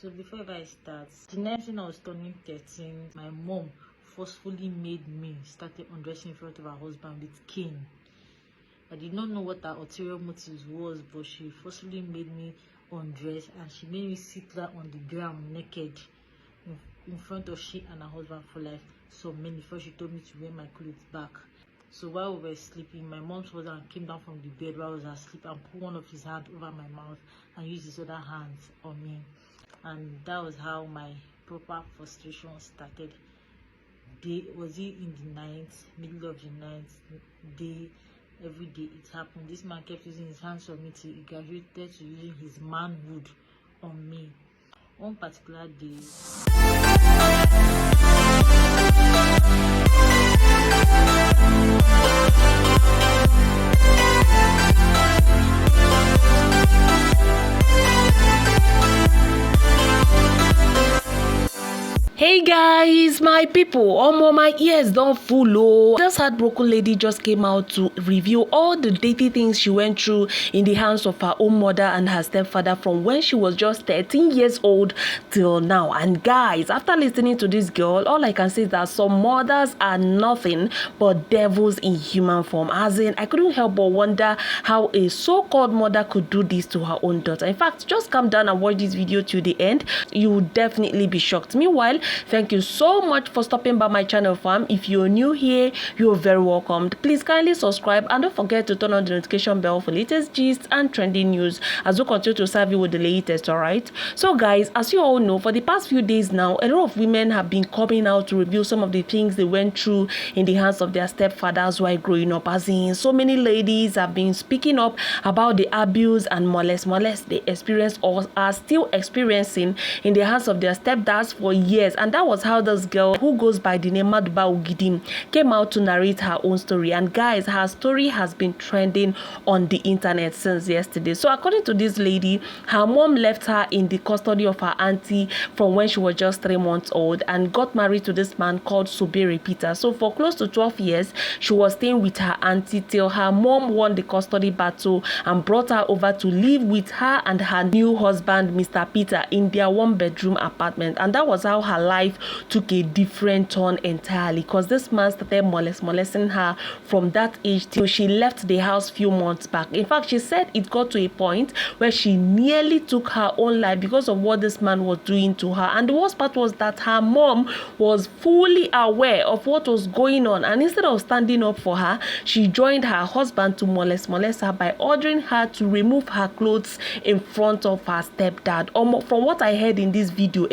So before I start, the next thing I was turning 13, my mom forcefully made me started undressing in front of her husband with cane. I did not know what her ulterior motives was, but she forcefully made me undress and she made me sit down on the ground naked in front of she and her husband for like some minutes before she told me to wear my clothes back. So while we were sleeping, my mom's husband came down from the bed while I was asleep and put one of his hands over my mouth and used his other hands on me. And that was how my proper frustration started. Was it in the night, middle of the night, day, every day it happened. This man kept using his hands on me till he graduated to using his manhood on me. One particular day, Hey guys, my people, my ears don't full. Oh, this heartbroken lady just came out to review all the dirty things she went through in the hands of her own mother and her stepfather from when she was just 13 years old till now. And guys, after listening to this girl, all I can say is that some mothers are nothing but devils in human form. As in, I couldn't help but wonder how a so-called mother could do this to her own daughter. In fact, just come down and watch this video to the end. You will definitely be shocked. Meanwhile, thank you so much for stopping by my channel, fam. If you're new here, you're very welcomed. Please kindly subscribe and don't forget to turn on the notification bell for latest gist and trending news as we continue to serve you with the latest. Alright, so guys, as you all know, for the past few days now, a lot of women have been coming out to reveal some of the things they went through in the hands of their stepfathers while growing up. As in, so many ladies have been speaking up about the abuse and molest they experienced or are still experiencing in the hands of their stepdads for years. And that was how this girl, who goes by the name Maduba Ugidim, came out to narrate her own story. And guys, her story has been trending on the internet since yesterday. So according to this lady, her mom left her in the custody of her auntie from when she was just 3 months old and got married to this man called Sobere Peter. So for close to 12 years, she was staying with her auntie till her mom won the custody battle and brought her over to live with her and her new husband, Mr. Peter, in their 1-bedroom apartment. And that was how her life took a different turn entirely, because this man started molesting her from that age till she left the house few months back. In fact, she said it got to a point where she nearly took her own life because of what this man was doing to her. And the worst part was that her mom was fully aware of what was going on, and instead of standing up for her, she joined her husband to molest her by ordering her to remove her clothes in front of her stepdad. From what I heard in this video,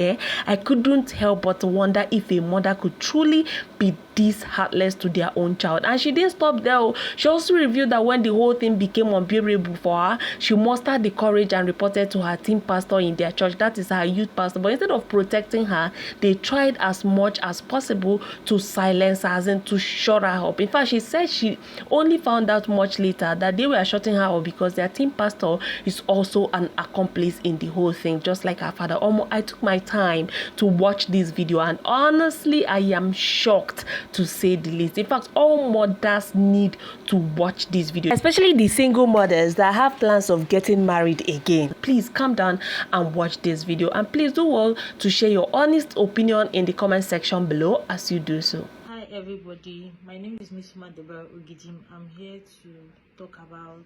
I couldn't help but wonder if a mother could truly be this heartless to their own child. And she didn't stop there. She also revealed that when the whole thing became unbearable for her, she mustered the courage and reported to her team pastor in their church, that is her youth pastor. But instead of protecting her, they tried as much as possible to silence her, and to shut her up. In fact, she said she only found out much later that they were shutting her up because their team pastor is also an accomplice in the whole thing, just like her father. I took my time to watch this video, and honestly, I am shocked to say the least. In fact, all mothers need to watch this video, especially the single mothers that have plans of getting married again. Please come down and watch this video, and please do well to share your honest opinion in the comment section below as you do so. Hi everybody, my name is Miss Maduba Ugidim. I'm here to talk about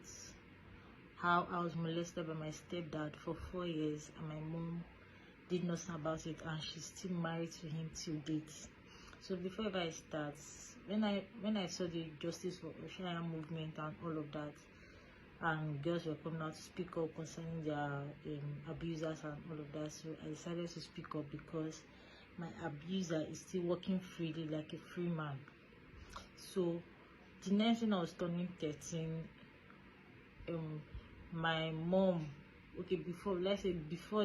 how I was molested by my stepdad for 4 years and my mom did nothing about it, and she's still married to him till date. So before I start, when I saw the Justice for Oceania movement and all of that, and girls were coming out to speak up concerning their abusers and all of that, so I decided to speak up because my abuser is still working freely like a free man. So the next thing I was turning 13, my mom, before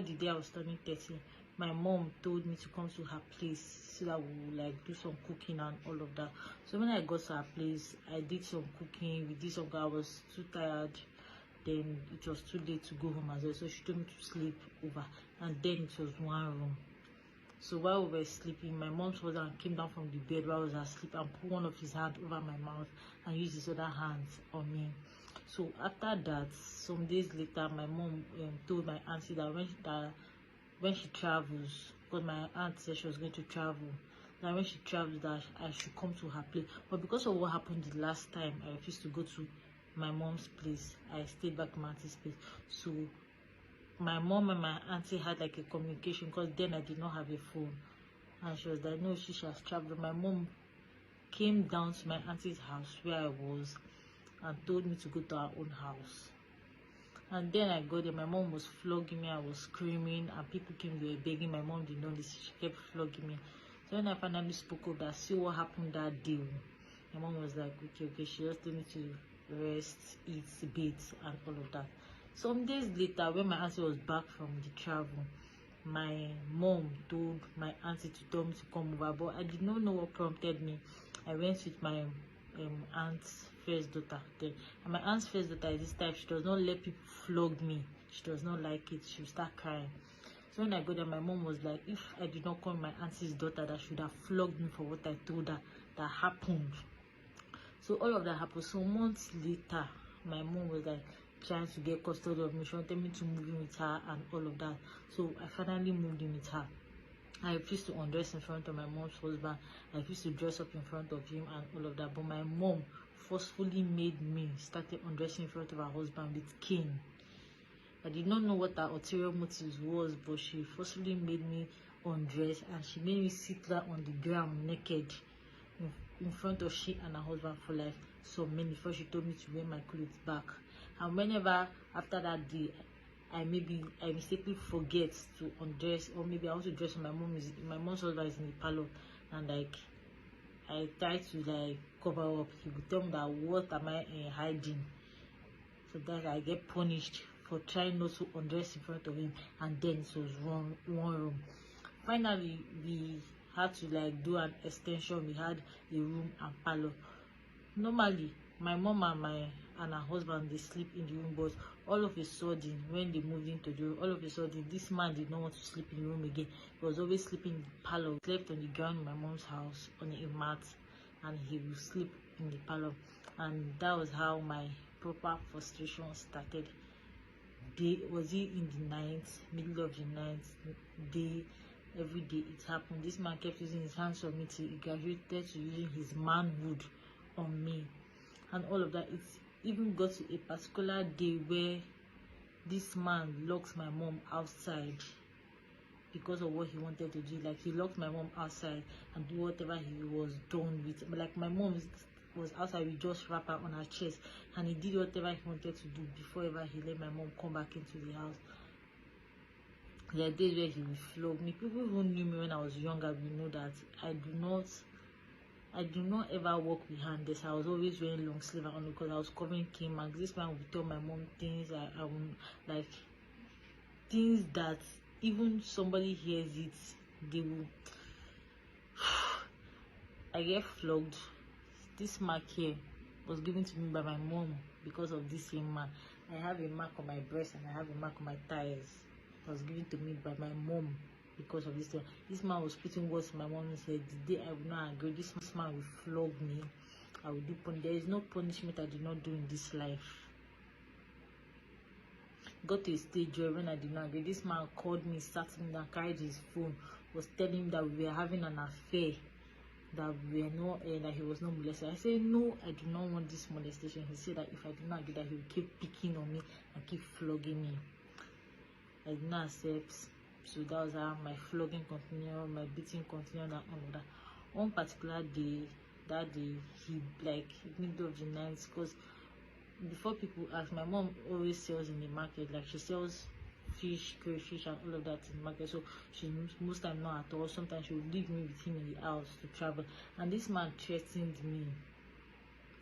the day I was turning 13, my mom told me to come to her place so that we would like do some cooking and all of that. So when I got to her place, I did some cooking. We did some. I was too tired. Then it was too late to go home as well. So she told me to sleep over, and then it was one room. So while we were sleeping, my mom's husband came down from the bed while I was asleep and put one of his hands over my mouth and used his other hands on me. So after that, some days later, my mom told my auntie that when she travels, because my aunt said she was going to travel, that when she travels that I should come to her place. But because of what happened the last time, I refused to go to my mom's place. I stayed back in my auntie's place. So my mom and my auntie had like a communication, because then I did not have a phone, and she was like, no, she has traveled. My mom came down to my auntie's house where I was and told me to go to her own house. And then I got there. My mom was flogging me. I was screaming, and people came, they were begging. My mom did not listen. She kept flogging me. So when I finally spoke up that, see what happened that day, my mom was like, okay. She just told me to rest, eat, bathe, and all of that. Some days later, when my auntie was back from the travel, my mom told my auntie to tell me to come over, but I did not know what prompted me. I went with my aunt's first daughter then, and my aunt's first daughter this type, she does not let people flog me. She does not like it. She will start crying. So when I got there, my mom was like, if I did not call my auntie's daughter, that should have flogged me for what I told her that happened. So all of that happened. So months later, my mom was like trying to get custody of me. She wanted me to move in with her and all of that. So I finally moved in with her. I refused to undress in front of my mom's husband. I refused to dress up in front of him and all of that. But my mom forcefully made me started undressing in front of her husband with cane. I did not know what her ulterior motives was, but she forcefully made me undress, and she made me sit down on the ground naked in front of she and her husband for like some minutes before she told me to wear my clothes back. And whenever after that day I mistakenly forget to undress, or maybe I want to dress when my mom's husband is in the parlor, and like I try to like cover up, he would tell me that what am I hiding, so that I get punished for trying not to undress in front of him. And then it was one room. Finally we had to like do an extension. We had a room and parlor. Normally my mom and her husband, they sleep in the room, but all of a sudden when they moved into the room, all of a sudden this man did not want to sleep in the room again. He was always sleeping in the parlor. He slept on the ground in my mom's house on a mat, and he would sleep in the parlor. And that was how my proper frustration started. Was it in the night, middle of the night, day, every day it happened. This man kept using his hands on me till he graduated to using his manhood on me and all of that. It even got to a particular day where this man locked my mom outside because of what he wanted to do. Like, he locked my mom outside and do whatever he was done with. But like, my mom was outside with just wrap her on her chest, and he did whatever he wanted to do before ever he let my mom come back into the house. There are days where he would flog me. People who knew me when I was younger will know that I do not ever walk with handles. I was always wearing long sleeve on because I was covering cane marks. This man would tell my mom things I would like, things that even somebody hears it, they will. I get flogged. This mark here was given to me by my mom because of this same man. I have a mark on my breast and I have a mark on my thighs. It was given to me by my mom because of this thing. This man was putting words in my mom's head. The day I would not agree, this man will flog me. I will do punishment. There is no punishment I did not do in this life. Got to a stage where when I did not agree, this man called me, sat me down, carried his phone, was telling me that we were having an affair, that we were not, that he was not molested. I said, no, I do not want this molestation. He said that if I did not agree, that he would keep picking on me and keep flogging me. I did not accept. So that was how my flogging continued, my beating continued, and all of that. One particular day, that day, he, like, middle of the night, because before people ask, my mom always sells in the market. Like, she sells fish, crayfish, and all of that in the market. So she most time not at all. Sometimes she would leave me with him in the house to travel. And this man threatened me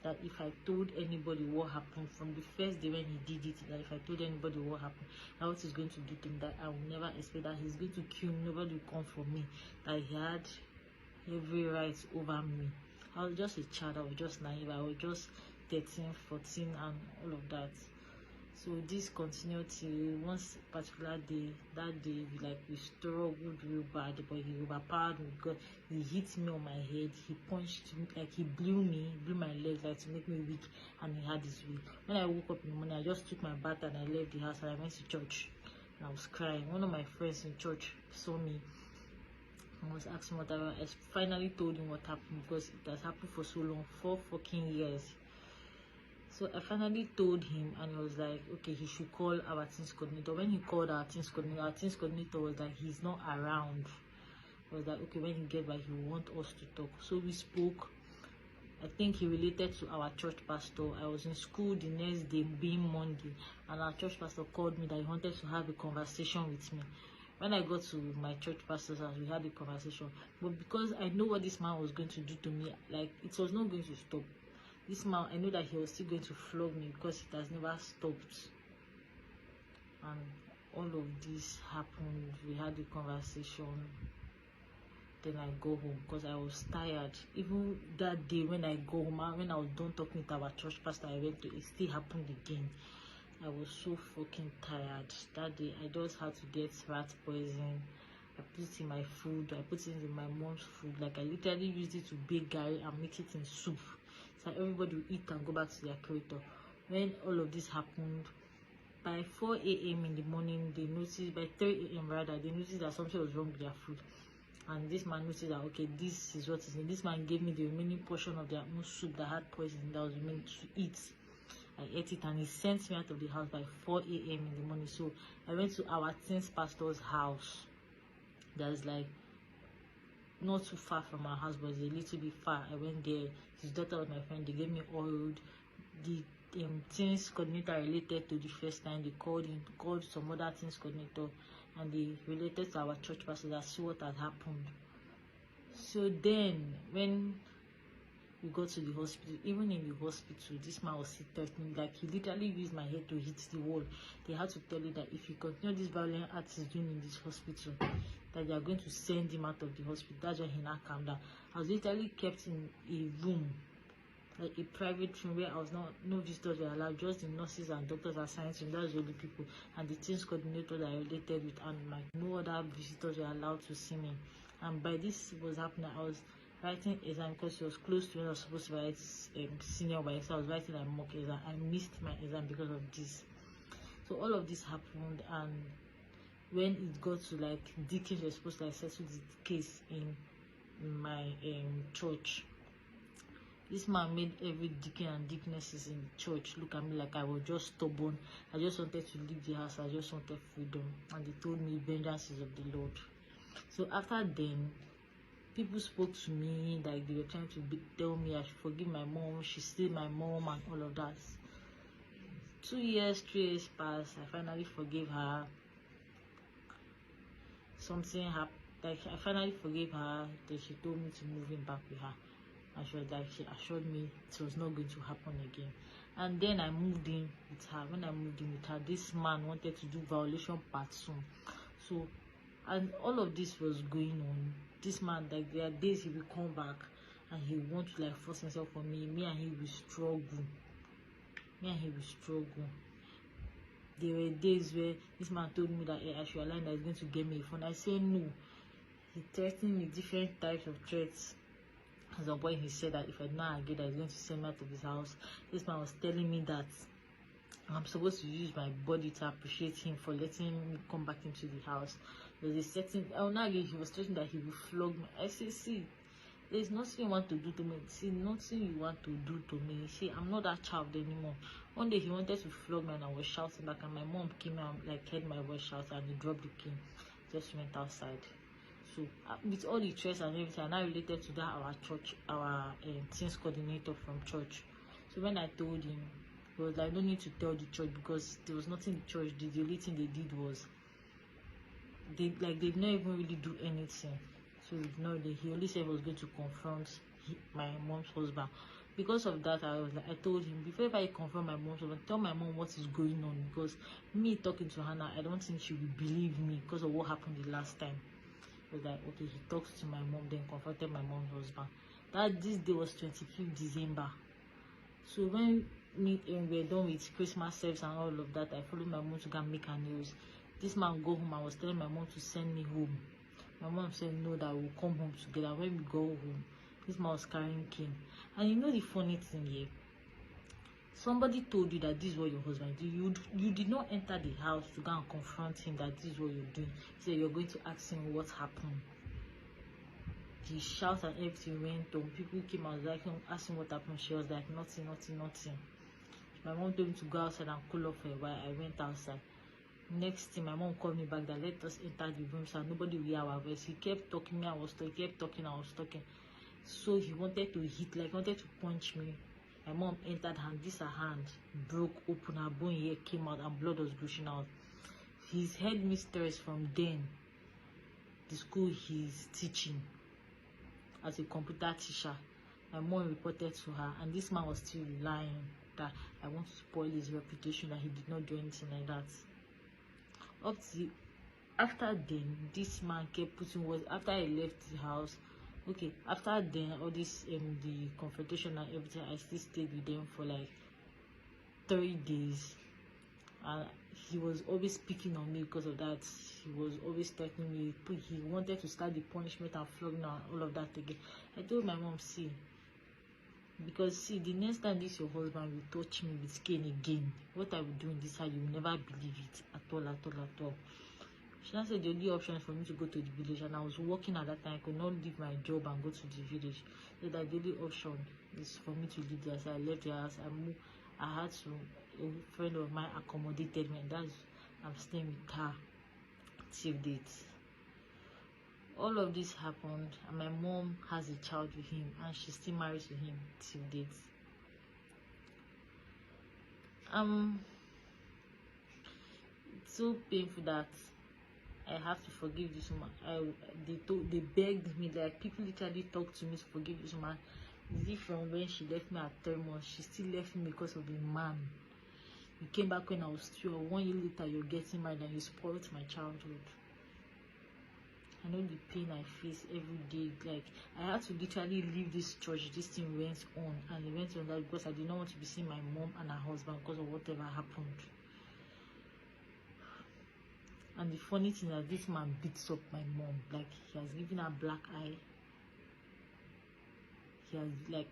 that if I told anybody what happened from the first day when he did it, that if I told anybody what happened, that what he's going to do to me, that I will never expect, that he's going to kill me, nobody will come for me, that he had every right over me. I was just a child, I was just naive, I was just 13, 14, and all of that. So this continued till one particular day. That day, we struggled real bad, but he overpowered me because he hit me on my head. He punched me, like, he blew my legs, like, to make me weak, and he had his way. When I woke up in the morning, I just took my bath and I left the house and I went to church. I was crying. One of my friends in church saw me and was asking what happened. I finally told him what happened because it has happened for so long, 4 fucking years. So I finally told him, and he was like, okay, he should call our teams coordinator. When he called our teams coordinator was like, he's not around. He was like, okay, when he gets back, he will want us to talk. So we spoke. I think he related to our church pastor. I was in school the next day, being Monday, and our church pastor called me that he wanted to have a conversation with me. When I got to my church pastor's house, we had a conversation. But because I know what this man was going to do to me, like, it was not going to stop. This man, I know that he was still going to flog me because it has never stopped. And all of this happened. We had a conversation. Then I go home because I was tired. Even that day when I go home, when I was done talking to our church pastor, I went to, it still happened again. I was so fucking tired. That day, I just had to get rat poison. I put it in my food. I put it in my mom's food. Like, I literally used it to bake gari and make it in soup. So everybody will eat and go back to their creator. When all of this happened, by 4 a.m. in the morning, they noticed, by 3 a.m. rather, they noticed that something was wrong with their food. And this man noticed that, okay, this is what is in. This man gave me the remaining portion of their own soup that had poison that was remaining to eat. I ate it, and he sent me out of the house by 4 a.m. in the morning. So I went to our teens pastor's house. That's like not too far from our house, but it's a little bit far. I went there. His daughter was my friend. They gave me oil. The teens coordinator related to the first time. They called some other teens coordinator, and they related to our church pastor that see what had happened. So then when we got to the hospital, even in the hospital, this man was still threatening. Like, he literally used my head to hit the wall. They had to tell you that if you continue this violent act he's doing in this hospital, that they are going to send him out of the hospital. That's why he now calmed down. I was literally kept in a room, like a private room, where I was no visitors were allowed, just the nurses and doctors assigned to him. That's the only people, and the teams coordinator that I related with, and like no other visitors were allowed to see me. And by this was happening, I was writing exam because it was close to when I was supposed to write senior by, so I was writing a mock exam. I missed my exam because of this. So all of this happened, and when it got to like deacons were supposed to settle the case in my church, this man made every deacon and deaconesses in the church look at me like I was just stubborn. I just wanted to leave the house. I just wanted freedom, and they told me vengeance is of the Lord. So after then, people spoke to me like they were trying to tell me I should forgive my mom. She's still my mom and all of that. 2 years, 3 years passed. I finally forgave her. Something happened. Like, I finally forgave her. Then she told me to move in back with her, and she was like, she assured me it was not going to happen again. And then I moved in with her. When I moved in with her, this man wanted to do violation part soon. So, and all of this was going on. This man, like, there are days he will come back and he want to like force himself on me. Me and he will struggle. There were days where this man told me that I should align that he's going to get me a phone. I said no. He threatened me different types of threats. At some point he said that if I did not agree that he's going to send me out of his house. This man was telling me that I'm supposed to use my body to appreciate him for letting me come back into the house. There's a certain, he was threatening that he will flog me. I said, see, there's nothing you want to do to me. See, nothing you want to do to me. See, I'm not that child anymore. One day he wanted to flog me and I was shouting back, and my mom came out, like, heard my voice shout, and he dropped the key. Just went outside. So with all the threats and everything, and I related to that our teams coordinator from church. So when I told him, he was like, no need to tell the church because there was nothing the church did. The only thing they did was they did not even really do anything. So he only said he was going to confront my mom's husband. Because of that, I told him, before I confront my mom's husband, tell my mom what is going on, because me talking to her now, I don't think she will believe me because of what happened the last time. He was like, okay, he talked to my mom, then confronted my mom's husband. This day was 25th December. So when we were done with Christmas service and all of that, I followed my mom to go and make her nails. This man go home. I was telling my mom to send me home. My mom said no, that we'll come home together. When we go home, this man was carrying cane. And you know the funny thing here, Somebody told you that this is what your husband did. You did not enter the house to go and confront him that this is what you're doing. So you're going to ask him what happened. The shout and everything went on. People came out like asking what happened. She was like, nothing. My mom told me to go outside and cool off for a while. I went outside. Next thing, my mom called me back that let us enter the room so nobody will hear our voice. He kept talking, me I was talking, kept talking, I was talking. So he wanted to hit, like wanted to punch me. My mom entered and this her hand broke open, her bone here came out and blood was gushing out. His headmistress from then, the school he's teaching as a computer teacher, my mom reported to her, and this man was still lying that I want to spoil his reputation, that he did not do anything like that. Up to after then, this man kept putting words. After I left the house, okay, after then all this the confrontation and everything, I still stayed with them for like 3 days, and he was always picking on me because of that. He was always threatening me. He wanted to start the punishment and flogging and all of that again. I told my mom, see, because see, the next time this your husband will touch me with cane again, what I will do in this house, you will never believe it at all. She now said the only option is for me to go to the village, and I was working at that time. I could not leave my job and go to the village. So that the only option is for me to leave there. So I left the house. I moved. I had to, a friend of mine accommodated me, and that's, I'm staying with her till date. All of this happened, and my mom has a child with him, and she's still married to him till date. It's so painful that I have to forgive this woman. They begged me, like people literally talked to me to forgive this woman. Is it from when she left me at 3 months? She still left me because of the man. You came back when I was 12. 1 year later, you're getting married and you spoiled my childhood. I know the pain I face every day. Like, I had to literally leave this church. This thing went on, and it went on that because I did not want to be seeing my mom and her husband because of whatever happened. And the funny thing is that this man beats up my mom. Like, he has given her black eye. He has, like,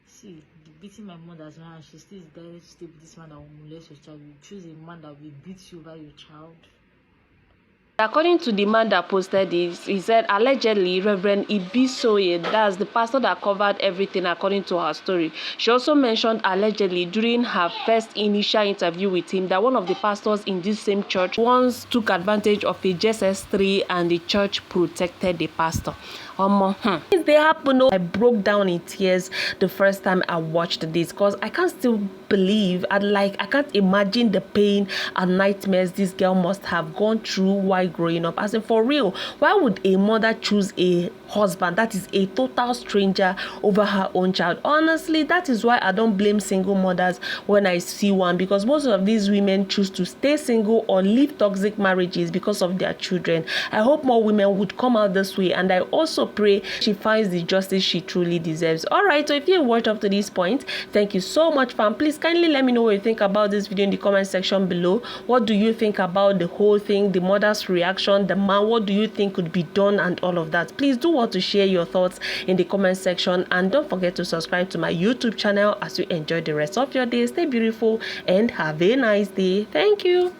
see, beating my mother as well, and she still is there to stay with this man that will molest your child. You choose a man that will beat you over your child. According to the man that posted this, he said allegedly Reverend Ibisoye, that's the pastor that covered everything according to her story. She also mentioned allegedly during her first initial interview with him that one of the pastors in this same church once took advantage of a JSS 3 and the church protected the pastor. They happen. I broke down in tears the first time I watched this because I can't still believe, I can't imagine the pain and nightmares this girl must have gone through while growing up. As in, for real, why would a mother choose a husband that is a total stranger over her own child? Honestly, that is why I don't blame single mothers when I see one, because most of these women choose to stay single or leave toxic marriages because of their children. I hope more women would come out this way, and I also pray she finds the justice she truly deserves. Alright, so if you watched up to this point, thank you so much, fam. Please kindly let me know what you think about this video in the comment section below. What do you think about the whole thing, the mother's reaction, the man? What do you think could be done and all of that? Please do want to share your thoughts in the comment section, and don't forget to subscribe to my YouTube channel as you enjoy the rest of your day. Stay beautiful and have a nice day. Thank you.